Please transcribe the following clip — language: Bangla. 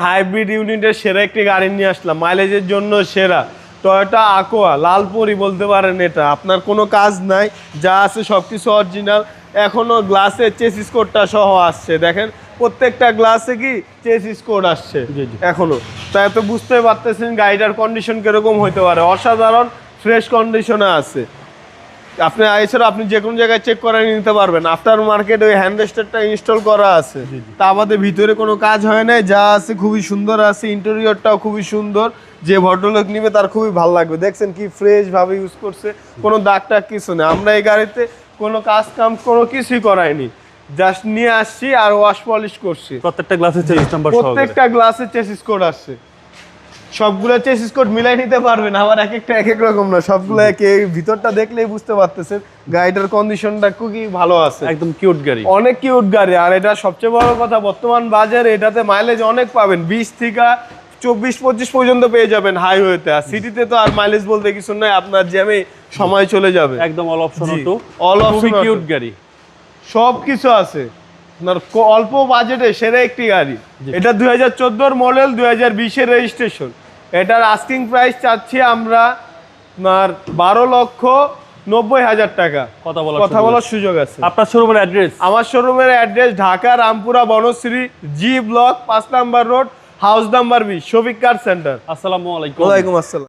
হাইব্রিড ইউনিটের সেরা একটি গাড়ি নিয়ে আসলাম, মাইলেজের জন্য সেরা টয়োটা আকোয়া লালপরি বলতে পারেন। এটা আপনার কোনো কাজ নাই, যা আছে সব কিছু অরিজিনাল। এখনও গ্লাসের চেসিস কোডটা সহ আসছে, দেখেন প্রত্যেকটা গ্লাসে কি চেসিস কোড আসছে এখনো। তাই তো বুঝতে পারতেছেন গাড়িটার কন্ডিশন কিরকম হইতে পারে, অসাধারণ ফ্রেশ কন্ডিশনে আছে। আপনি এছাড়া আপনি যে কোনো জায়গায় চেক করে নিতে পারবেন। আফটার মার্কেট ওই হ্যান্ড রেস্টারটা ইনস্টল করা আছে, তা আমাদের ভিতরে কোনো কাজ হয় নাই, যা আছে খুবই সুন্দর আছে। ইন্টেরিয়রটাও খুবই সুন্দর, যে ভদ্রলোক নিবে তার খুবই ভালো লাগবে। দেখছেন কি ফ্রেশ ভাবে ইউজ করছে, কোনো দাগ টাগ কিছু নেই। আমরা এই গাড়িতে কোনো কাজ কাম কোনো কিছুই করাইনি, জাস্ট নিয়ে আসছি আর ওয়াশ পলিশ করছি। প্রত্যেকটা গ্লাসের চেসিস নাম্বার, প্রত্যেকটা গ্লাসে চেসিস কোড আসছে। সবগুলো চেসিস কোড মিলাই নিতে পারবেন, আবার এক একটা এক এক রকম না, সবগুলো ভিতরটা দেখলেই বুঝতে পারতেছেন গাড়িটার কন্ডিশনটা খুবই ভালো আছে। একদম কিউট গাড়ি, অনেক কিউট গাড়ি। আর এটা সবচেয়ে বড় কথা, বর্তমান বাজারে এটাতে মাইলেজ অনেক পাবেন, 20 থেকে 24-25 পর্যন্ত পেয়ে যাবেন হাইওয়েতে। আর সিটিতে তো আর মাইলেজ বলতে কিছু নাই, আপনার জ্যামে সময় চলে যাবে। একদম all option auto, all option cute গাড়ি, সব কিছু আছে। অল্প বাজেটে সেরা একটি গাড়ি। এটা 2014 মডেল, 2020 রেজিস্ট্রেশন। এটার আস্কিং প্রাইস চাচ্ছি আমরা 12,90,000 টাকা। কথা বলার সুযোগ আছে। আপনার শোরুমের অ্যাড্রেস? আমার শোরুমের address Dhaka Rampura Banasree G block 5 number road, house number 20, Shafiq car centre. আসসালামু আলাইকুম। ওয়ালাইকুম আসসালাম।